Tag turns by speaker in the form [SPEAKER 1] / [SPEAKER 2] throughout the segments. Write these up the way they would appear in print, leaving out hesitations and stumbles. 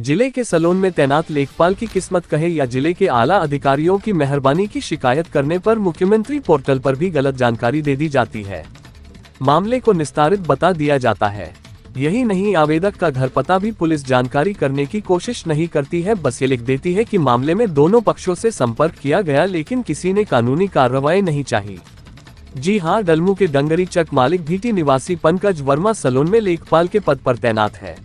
[SPEAKER 1] जिले के सलोन में तैनात लेखपाल की किस्मत कहे या जिले के आला अधिकारियों की मेहरबानी की शिकायत करने पर मुख्यमंत्री पोर्टल पर भी गलत जानकारी दे दी जाती है। मामले को निस्तारित बता दिया जाता है। यही नहीं, आवेदक का घर पता भी पुलिस जानकारी करने की कोशिश नहीं करती है, बस ये लिख देती है कि मामले में दोनों पक्षों से संपर्क किया गया लेकिन किसी ने कानूनी कार्रवाई नहीं चाही। जी हां, डलमू के डंगरी चक मालिक भीटी निवासी पंकज वर्मा सलोन में लेखपाल के पद पर तैनात है,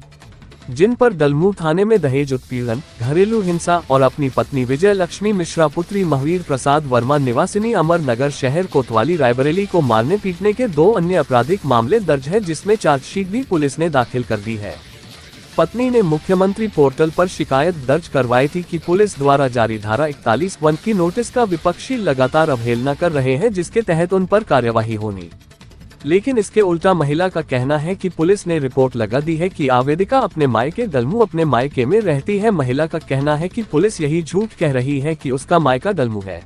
[SPEAKER 1] जिन पर डलमू थाने में दहेज उत्पीड़न, घरेलू हिंसा और अपनी पत्नी विजय लक्ष्मी मिश्रा पुत्री महावीर प्रसाद वर्मा निवासिनी अमर नगर शहर कोतवाली रायबरेली को मारने पीटने के 2 अन्य आपराधिक मामले दर्ज है, जिसमें चार्जशीट भी पुलिस ने दाखिल कर दी है। पत्नी ने मुख्यमंत्री पोर्टल पर शिकायत दर्ज करवाई थी कि पुलिस द्वारा जारी धारा 41(1) की नोटिस का विपक्षी लगातार अवहेलना कर रहे हैं, जिसके तहत उन पर कार्यवाही होनी। लेकिन इसके उल्टा महिला का कहना है कि पुलिस ने रिपोर्ट लगा दी है कि आवेदिका अपने मायके डलमू अपने मायके में रहती है। महिला का कहना है कि पुलिस यही झूठ कह रही है कि उसका मायका डलमू है,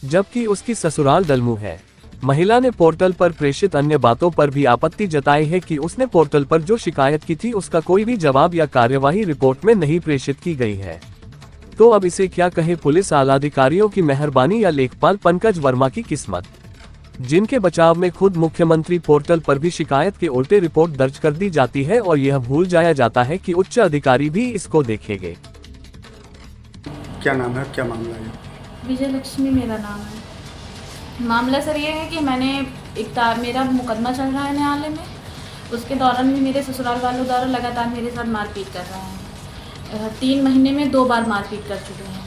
[SPEAKER 1] जबकि उसकी ससुराल डलमू है। महिला ने पोर्टल पर प्रेषित अन्य बातों पर भी आपत्ति जताई है कि उसने पोर्टल पर जो शिकायत की थी उसका कोई भी जवाब या कार्यवाही रिपोर्ट में नहीं प्रेषित की गई है। तो अब इसे क्या कहे, पुलिस आलाधिकारियों की मेहरबानी या लेखपाल पंकज वर्मा की किस्मत, जिनके बचाव में खुद मुख्यमंत्री पोर्टल पर भी शिकायत के उल्टे रिपोर्ट दर्ज कर दी जाती है और यह भूल जाया जाता है कि उच्च अधिकारी भी इसको देखेंगे।
[SPEAKER 2] क्या नाम है, क्या मामला है?
[SPEAKER 3] विजय लक्ष्मी मेरा नाम है। मामला सर ये है कि मेरा मुकदमा चल रहा है न्यायालय में, उसके दौरान भी मेरे ससुराल वालों द्वारा लगातार मेरे साथ मारपीट कर रहे हैं। 3 महीने में 2 बार मारपीट कर चुके हैं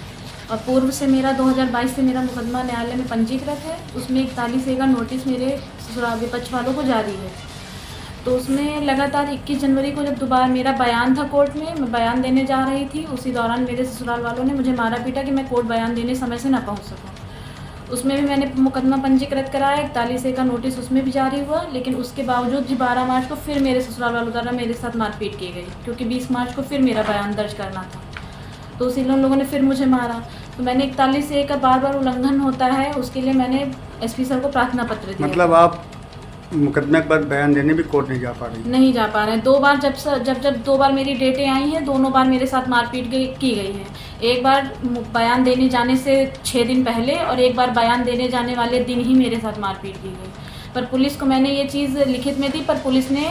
[SPEAKER 3] और पूर्व से मेरा 2022 से मेरा मुकदमा न्यायालय में पंजीकृत है। उसमें 41A का नोटिस मेरे ससुराल विपक्ष वालों को जारी है। तो उसमें लगातार 21 जनवरी को जब दोबारा मेरा बयान था कोर्ट में, मैं बयान देने जा रही थी, उसी दौरान मेरे ससुराल वालों ने मुझे मारा पीटा कि मैं कोर्ट बयान देने समय से ना पहुंच सकूं। उसमें भी मैंने मुकदमा पंजीकृत कराया, 41A का नोटिस उसमें भी जारी हुआ, लेकिन उसके बावजूद भी 12 मार्च को फिर मेरे ससुराल वालों द्वारा मेरे साथ मारपीट की गई, क्योंकि 20 मार्च को फिर मेरा बयान दर्ज करना था। तो उसी लोगों ने फिर मुझे मारा। तो मैंने 41A का बार उल्लंघन होता है, उसके लिए मैंने SP सर को प्रार्थना पत्र दिया।
[SPEAKER 2] मतलब आप मुकदमे पर बयान देने भी कोर्ट नहीं जा पा रही?
[SPEAKER 3] नहीं जा पा रहे हैं। 2 बार जब 2 बार मेरी डेटें आई हैं, दोनों बार मेरे साथ मारपीट की गई है। एक बार बयान देने जाने से 6 दिन पहले और एक बार बयान देने जाने वाले दिन ही मेरे साथ मारपीट की गई। पर पुलिस को मैंने ये चीज़ लिखित में दी, पर पुलिस ने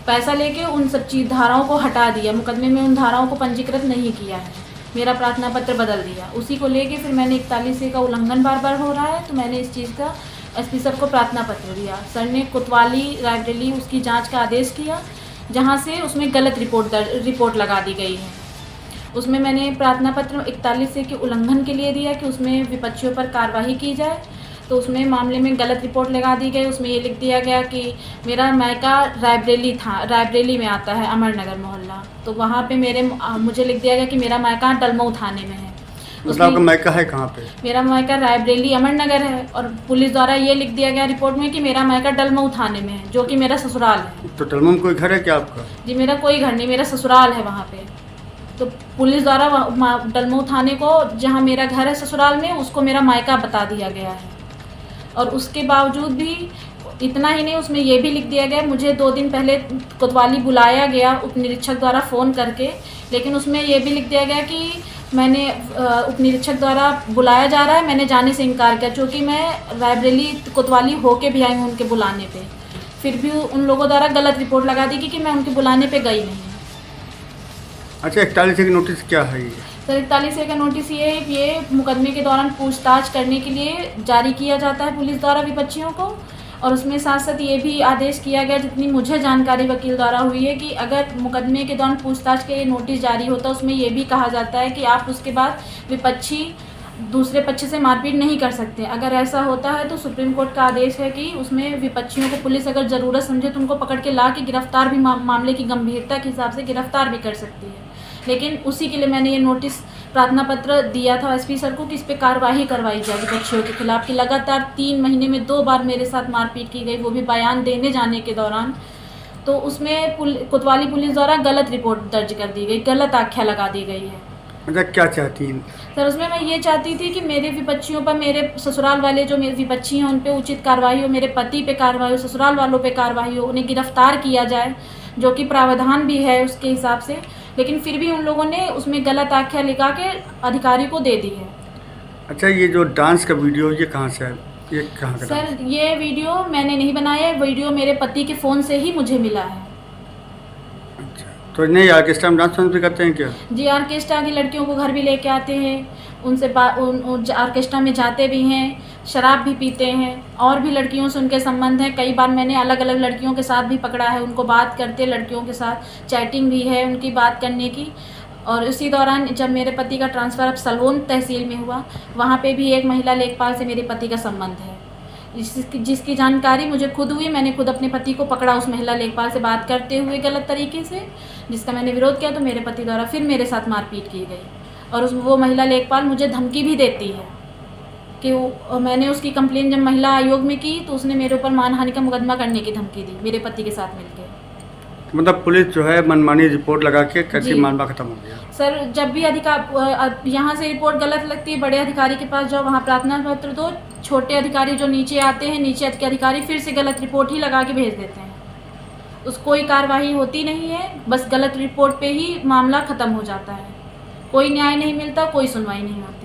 [SPEAKER 3] पैसा लेके उन सब धाराओं को हटा दिया, मुकदमे में उन धाराओं को पंजीकृत नहीं किया है, मेरा प्रार्थना पत्र बदल दिया। उसी को लेके फिर मैंने 41A का उल्लंघन बार हो रहा है, तो मैंने इस चीज़ का SP सर को प्रार्थना पत्र दिया। सर ने कोतवाली रायबरेली उसकी जांच का आदेश किया, जहां से उसमें गलत रिपोर्ट लगा दी गई है। उसमें मैंने प्रार्थना पत्र 41A के उल्लंघन के लिए दिया कि उसमें विपक्षियों पर कार्रवाई की जाए। तो उसमें मामले में गलत रिपोर्ट लगा दी गई। उसमें ये लिख दिया गया कि मेरा मायका रायबरेली में आता है, अमर नगर मोहल्ला। तो वहाँ पे मुझे लिख दिया गया कि मेरा मायका डलमऊ थाने में है।
[SPEAKER 2] मतलब आपका मायका है कहाँ पे?
[SPEAKER 3] मेरा मायका रायबरेली अमर नगर है, और पुलिस द्वारा ये लिख दिया गया रिपोर्ट में कि मेरा मायका डलमऊ थाने में है, जो कि मेरा ससुराल है।
[SPEAKER 2] तो डलमऊ में कोई घर है क्या आपका?
[SPEAKER 3] जी, मेरा कोई घर नहीं, मेरा ससुराल है वहाँ पे। तो पुलिस द्वारा डलमऊ थाने को, जहाँ मेरा घर है ससुराल में, उसको मेरा मायका बता दिया गया है। और उसके बावजूद भी इतना ही नहीं, उसमें ये भी लिख दिया गया, मुझे 2 दिन पहले कोतवाली बुलाया गया उप निरीक्षक द्वारा फ़ोन करके, लेकिन उसमें ये भी लिख दिया गया कि मैंने उप निरीक्षक द्वारा बुलाया जा रहा है, मैंने जाने से इनकार किया, क्योंकि मैं रायबरेली कोतवाली होके भी आई हूँ उनके बुलाने पे। फिर भी उन लोगों द्वारा गलत रिपोर्ट लगा दी कि मैं उनके बुलाने पे गई नहीं।
[SPEAKER 2] अच्छा, 41A की नोटिस क्या है ये?
[SPEAKER 3] सर, 41A का नोटिस ये मुकदमे के दौरान पूछताछ करने के लिए जारी किया जाता है पुलिस द्वारा विपक्षियों को। और उसमें साथ साथ ये भी आदेश किया गया, जितनी मुझे जानकारी वकील द्वारा हुई है, कि अगर मुकदमे के दौरान पूछताछ के नोटिस जारी होता है, उसमें ये भी कहा जाता है कि आप उसके बाद विपक्षी दूसरे पक्ष से मारपीट नहीं कर सकते। अगर ऐसा होता है तो सुप्रीम कोर्ट का आदेश है कि उसमें विपक्षियों को पुलिस अगर ज़रूरत समझे तो उनको पकड़ के ला के गिरफ्तार भी, मामले की गंभीरता के हिसाब से गिरफ्तार भी कर सकती है। लेकिन उसी के लिए मैंने ये नोटिस प्रार्थना पत्र दिया था SP सर को कि इस पर कार्रवाई करवाई जाए विपक्षियों के खिलाफ, कि लगातार 3 महीने में 2 बार मेरे साथ मारपीट की गई, वो भी बयान देने जाने के दौरान। तो उसमें कोतवाली पुलिस द्वारा गलत रिपोर्ट दर्ज कर दी गई, गलत आख्या लगा दी गई है।
[SPEAKER 2] मतलब क्या चाहती हैं
[SPEAKER 3] सर? उसमें मैं ये चाहती थी कि मेरे विपक्षियों पर, मेरे ससुराल वाले जो मेरे विपक्षी हैं उन पे उचित कार्रवाई हो, मेरे पति पे कार्रवाई हो, ससुराल वालों पे कार्रवाई हो, उन्हें गिरफ्तार किया जाए, जो कि प्रावधान भी है उसके हिसाब से। लेकिन फिर भी उन लोगों ने उसमें गलत आख्या लिखा के अधिकारी को दे दी है।
[SPEAKER 2] अच्छा, ये जो डांस का वीडियो ये कहाँ से है, ये कहाँ का डांस?
[SPEAKER 3] सर ये वीडियो मैंने नहीं बनाया है, वीडियो मेरे पति के फ़ोन से ही मुझे मिला है।
[SPEAKER 2] अच्छा, तो नहीं ऑर्केस्ट्रा में डांस वांस भी करते हैं क्या?
[SPEAKER 3] जी ऑर्केस्ट्रा की लड़कियों को घर भी लेके आते हैं, उनसे ऑर्केस्ट्रा में जाते भी हैं, शराब भी पीते हैं, और भी लड़कियों से उनके संबंध हैं। कई बार मैंने अलग अलग लड़कियों के साथ भी पकड़ा है, उनको बात करते लड़कियों के साथ चैटिंग भी है उनकी बात करने की। और इसी दौरान जब मेरे पति का ट्रांसफ़र अब सलोन तहसील में हुआ, वहाँ पे भी एक महिला लेखपाल से मेरे पति का संबंध है, जिसकी जानकारी मुझे खुद हुई। मैंने खुद अपने पति को पकड़ा उस महिला लेखपाल से बात करते हुए गलत तरीके से, जिसका मैंने विरोध किया, तो मेरे पति द्वारा फिर मेरे साथ मारपीट की गई। और वो महिला लेखपाल मुझे धमकी भी देती है कि मैंने उसकी कंप्लेन जब महिला आयोग में की तो उसने मेरे ऊपर मानहानि का मुकदमा करने की धमकी दी मेरे पति के साथ मिलकर।
[SPEAKER 2] मतलब पुलिस जो है मनमानी रिपोर्ट लगा के कहती
[SPEAKER 3] जी।
[SPEAKER 2] मामला खत्म हो गया।
[SPEAKER 3] सर जब भी यहाँ से रिपोर्ट गलत लगती है, बड़े अधिकारी के पास जाओ, वहाँ प्रार्थना पत्र दो, छोटे अधिकारी जो नीचे आते हैं, नीचे के अधिकारी फिर से गलत रिपोर्ट ही लगा के भेज देते हैं। उस कोई कार्रवाई होती नहीं है, बस गलत रिपोर्ट पे ही मामला ख़त्म हो जाता है, कोई न्याय नहीं मिलता, कोई सुनवाई नहीं होती।